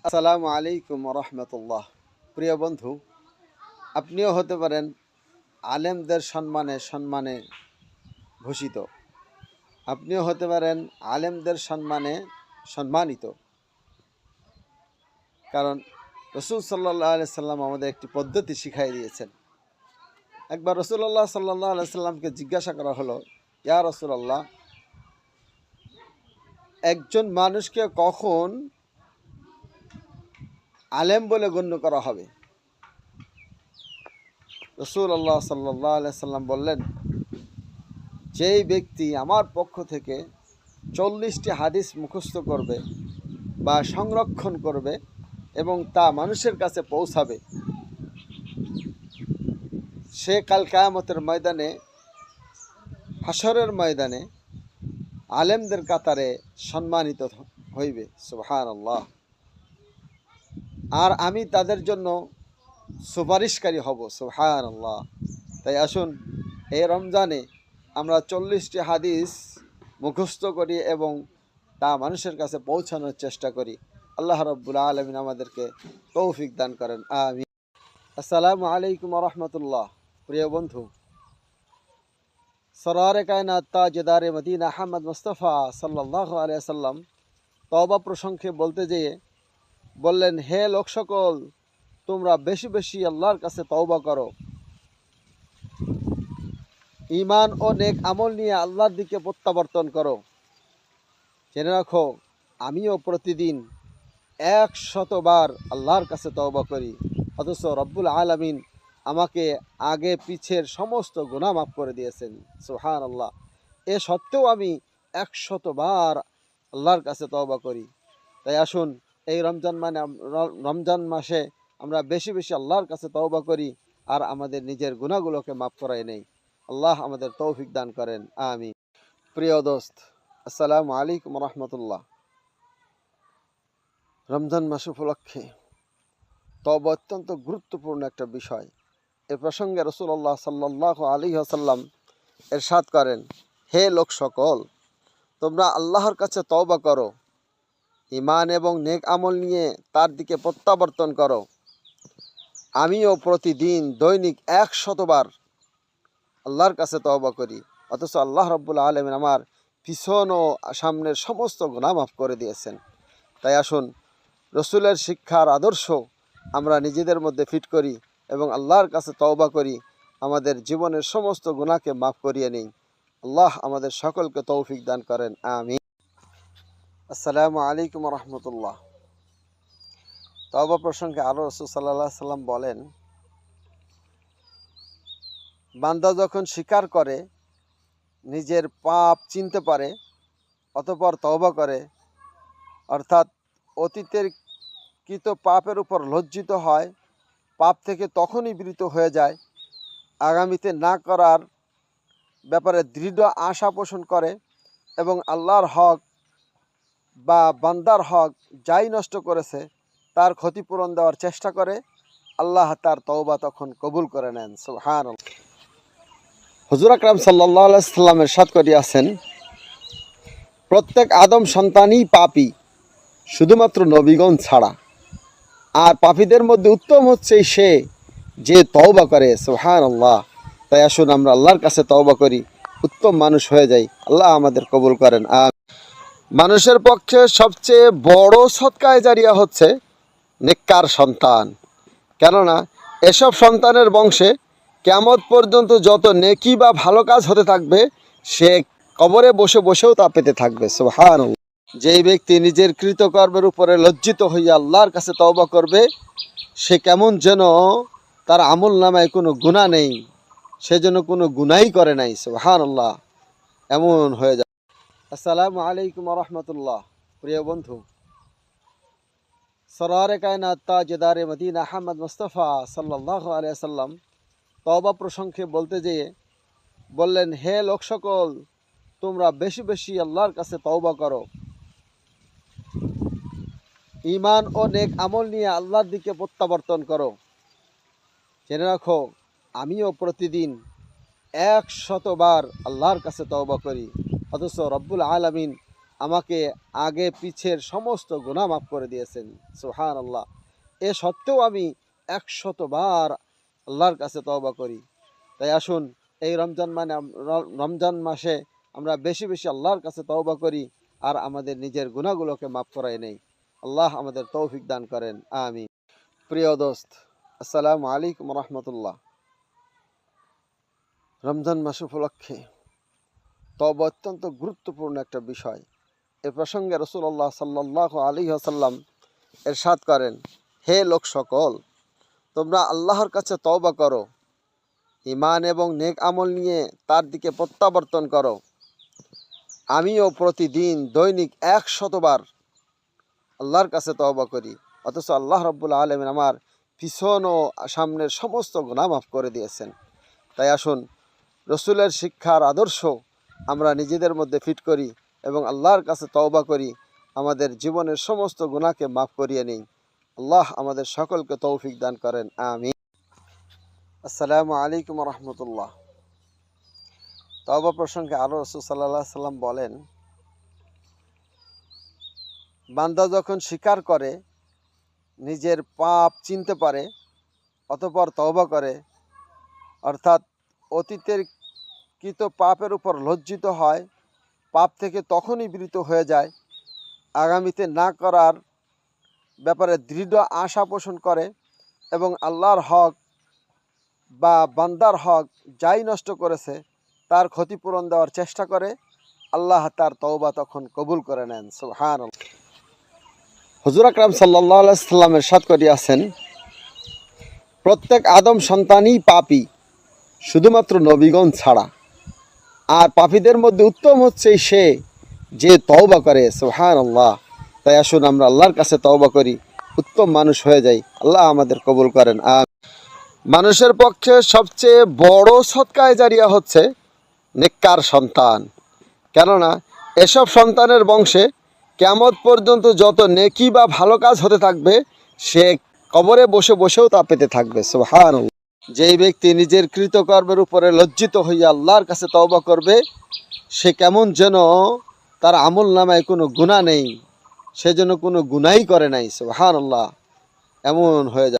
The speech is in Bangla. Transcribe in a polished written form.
আসসালামু আলাইকুম রহমতুল্লাহ। প্রিয় বন্ধু, আপনিও হতে পারেন আলেমদের সম্মানে সম্মানে ভূষিত, আপনিও হতে পারেন আলেমদের সম্মানে সম্মানিত। কারণ রসুল সাল্লাল্লাহু আলাইহি সাল্লাম আমাদের একটি পদ্ধতি শিখাই দিয়েছেন। একবার রসুল্লাহ সাল্লাল্লাহু আলাইহি সাল্লামকে জিজ্ঞাসা করা হলো, ইয়া রসুলাল্লাহ, একজন মানুষকে কখন আলেম বলে গণ্য করা হবে? রাসূলুল্লাহ সাল্লাল্লাহু আলাইহি সাল্লাম বললেন, যেই ব্যক্তি আমার পক্ষ থেকে 40টি হাদিস মুখস্থ করবে বা সংরক্ষণ করবে এবং তা মানুষের কাছে পৌঁছাবে, সে কাল কিয়ামতের ময়দানে, হাসরের ময়দানে আলেমদের কাতারে সম্মানিত হইবে। সুবহানাল্লাহ। আর আমি তাদের জন্য সুপারিশকারী হব। সুবহানাল্লাহ। তাই আসুন, এই রমজানে আমরা 40টি হাদিস মুখস্থ করি এবং তা মানুষের কাছে পৌঁছানোর চেষ্টা করি। আল্লাহ রাব্বুল আলামিন আমাদেরকে তৌফিক দান করেন। আমিন। আসসালামু আলাইকুম রহমতুল্লাহ। প্রিয় বন্ধু, সরওয়ারে কায়নাত তাজদারে মদিনা আহমদ মুস্তাফা সাল্লাল্লাহু আলাইহি সাল্লাম তওবা প্রসঙ্গে বলতে যেয়ে বললেন, হে লোক সকল, তোমরা বেশি বেশি আল্লাহর কাছে তওবা করো, ঈমান ও নেক আমল নিয়ে আল্লাহর দিকে প্রত্যাবর্তন করো। জেনে রাখো, আমিও প্রতিদিন 100 বার আল্লাহর কাছে তওবা করি, অথচ রব্বুল আলামিন আমাকে আগে পিছের সমস্ত গুনাহ মাফ করে দিয়েছেন। সুবহানাল্লাহ। এ সত্ত্বেও আমি 100 বার আল্লাহর কাছে তওবা করি। তাই আসুন, এই রমজান মাসে আমরা বেশি বেশি আল্লাহর কাছে তওবা করি আর আমাদের নিজের গুনাহগুলোকে মাফ করাই নেই। আল্লাহ আমাদের তৌফিক দান করেন। আমিন। প্রিয় দোস্ত, আসসালামু আলাইকুম রহমতুল্লাহ। রমজান মাস উপলক্ষে তওবা অত্যন্ত গুরুত্বপূর্ণ একটা বিষয়। এ প্রসঙ্গে রাসূলুল্লাহ সাল্লাল্লাহু আলাইহি ওয়াসাল্লাম ইরশাদ করেন, হে লোক সকল, তোমরা আল্লাহর কাছে তওবা করো, ঈমান এবং নেক আমল নিয়ে তার দিকে প্রত্যাবর্তন করো। আমিও প্রতিদিন দৈনিক 100 বার আল্লাহর কাছে তওবা করি, অথচ আল্লাহ রাব্বুল আলামিন আমার পিছন ও সামনের সমস্ত গুনাহ মাফ করে দিয়েছেন। তাই আসুন, রসুলের শিক্ষার আদর্শ আমরা নিজেদের মধ্যে ফিট করি এবং আল্লাহর কাছে তওবা করি, আমাদের জীবনের সমস্ত গুনাহকে মাফ করিয়ে নিই। আল্লাহ আমাদের সকলকে তৌফিক দান করেন। আমিন। আসসালামু আলাইকুম রহমতুল্লাহ। তওবা প্রসঙ্গে আরও রাসূল সাল্লাল্লাহু আলাইহি সাল্লাম বলেন, বান্দা যখন স্বীকার করে, নিজের পাপ চিনতে পারে, অতঃপর তওবা করে, অর্থাৎ অতীতের কৃত পাপের উপর লজ্জিত হয়, পাপ থেকে তখনই বিরত হয়ে যায়, আগামীতে না করার ব্যাপারে দৃঢ় আশা পোষণ করে এবং আল্লাহর হক বা বান্দার হক যাই নষ্ট করেছে তার ক্ষতিপূরণ দেওয়ার চেষ্টা করে, আল্লাহ তার তওবা তখন কবুল করে নেন। সুবহানাল্লাহ। হুজুর আকরাম সাল্লাল্লাহু আলাইহি সাল্লাম ইরশাদ করিয়াছেন, প্রত্যেক আদম সন্তানই পাপী, শুধুমাত্র নবীগণ ছাড়া। আর পাপীদের মধ্যে উত্তম হচ্ছে সে যে তওবা করে। সুবহানাল্লাহ। তাই আসুন, আমরা আল্লাহর কাছে তওবা করি, উত্তম মানুষ হয়ে যাই। আল্লাহ আমাদের কবুল করেন। মানুষের পক্ষে সবচেয়ে বড় সদকায়ে জারিয়া হচ্ছে নেককার সন্তান। কেননা এসব সন্তানের বংশে কিয়ামত পর্যন্ত যত নেকি বা ভালো কাজ হতে থাকবে, সে কবরে বসে বসেও তা পেতে থাকবে। সুবহানাল্লাহ। যেই ব্যক্তি নিজের কৃতকর্মের উপরে লজ্জিত হইয়া আল্লাহর কাছে তওবা করবে, সে কেমন যেন তার আমল নামায় কোনো গুনাহ নেই, সে যেন কোনো গুনাহই করে নাই। সুবহানাল্লাহ। এমন হয়ে যায়। আসসালামু আলাইকুম রহমতুল্লাহ। প্রিয় বন্ধু, সরওয়ারে কায়নাত তাজদারে মদিনা আহমদ মুস্তাফা সাল্লাল্লাহু আলাইহি সাল্লাম তওবা প্রসঙ্গে বলতে যেয়ে বললেন, হে লোক সকল, তোমরা বেশি বেশি আল্লাহর কাছে তওবা করো, ঈমান ও নেক আমল নিয়ে আল্লাহর দিকে প্রত্যাবর্তন করো। জেনে রাখো, আমিও প্রতিদিন 100 বার আল্লাহর কাছে তওবা করি, অথচ রব্বুল আলামিন আমাকে আগে পিছের সমস্ত গুনাহ মাফ করে দিয়েছেন। সুবহানাল্লাহ। এ সত্ত্বেও আমি 100 বার আল্লাহর কাছে তওবা করি। তাই আসুন এই রমজান মাসে আমরা বেশি বেশি আল্লাহর কাছে তওবা করি আর আমাদের নিজের গুনাহগুলোকে মাফ করাই নেই। আল্লাহ আমাদের তৌফিক দান করেন, আমিন। প্রিয় দোস্ত, আসসালামু আলাইকুম রহমতুল্লাহ। রমজান মাস উপলক্ষে তওবা অত্যন্ত গুরুত্বপূর্ণ একটা বিষয়। এ প্রসঙ্গে রাসূলুল্লাহ সাল্লাল্লাহু আলাইহি ওয়াসাল্লাম ইরশাদ করেন, হে লোক সকল, তোমরা আল্লাহর কাছে তওবা করো, ঈমান এবং নেক আমল নিয়ে তার দিকে প্রত্যাবর্তন করো। আমিও প্রতিদিন দৈনিক 100 বার আল্লাহর কাছে তওবা করি, অথচ আল্লাহ রাব্বুল আলামিন আমার পিছন ও সামনের সমস্ত গুনাহ মাফ করে দিয়েছেন। তাই আসুন রসুলের শিক্ষার আদর্শ আমরা নিজেদের মধ্যে ফিট করি এবং আল্লাহর কাছে তওবা করি, আমাদের জীবনের সমস্ত গুনাহকে মাফ করিয়ে নিই। আল্লাহ আমাদের সকলকে তৌফিক দান করেন, আমিন। আসসালামু আলাইকুম রহমতুল্লাহ। তওবা প্রসঙ্গে আরও রাসূল সাল্লাল্লাহু আলাইহি সাল্লাম বলেন, বান্দা যখন স্বীকার করে, নিজের পাপ চিনতে পারে, অতঃপর তওবা করে, অর্থাৎ অতীতের কৃত পাপের উপর লজ্জিত হয়, পাপ থেকে তখনই বিরত হয়ে যায়, আগামীতে না করার ব্যাপারে দৃঢ় আশা পোষণ করে এবং আল্লাহর হক বা বান্দার হক যাই নষ্ট করেছে তার ক্ষতিপূরণ দেওয়ার চেষ্টা করে, আল্লাহ তার তওবা তখন কবুল করে নেন। সুবহানাল্লাহ। হুজুর আকরাম সাল্লাল্লাহু আলাইহি সাল্লাম ইরশাদ করিয়াছেন, প্রত্যেক আদম সন্তানই পাপী, শুধুমাত্র নবীগণ ছাড়া। আর পাপীদের মধ্যে উত্তম হচ্ছে সে যে তওবা করে। সুবহানাল্লাহ। তাই আসুন আমরা আল্লাহর কাছে তওবা করি, উত্তম মানুষ হয়ে যাই। আল্লাহ আমাদের কবুল করেন। মানুষের পক্ষে সবচেয়ে বড় সদকায়ে জারিয়া হচ্ছে নেককার সন্তান, কেননা এসব সন্তানের বংশে কিয়ামত পর্যন্ত যত নেকি বা ভালো কাজ হতে থাকবে সে কবরে বসে বসেও তা পেতে থাকবে। সুবহানাল্লাহ। যেই ব্যক্তি নিজের কৃতকর্মের উপরে লজ্জিত হইয়া আল্লাহর কাছে তওবা করবে, সে কেমন যেন তার আমল নামায় কোনো গুনাহ নেই, সে যেন কোনো গুনাহই করে নাই। সুবহানাল্লাহ। এমন হয়ে যায়।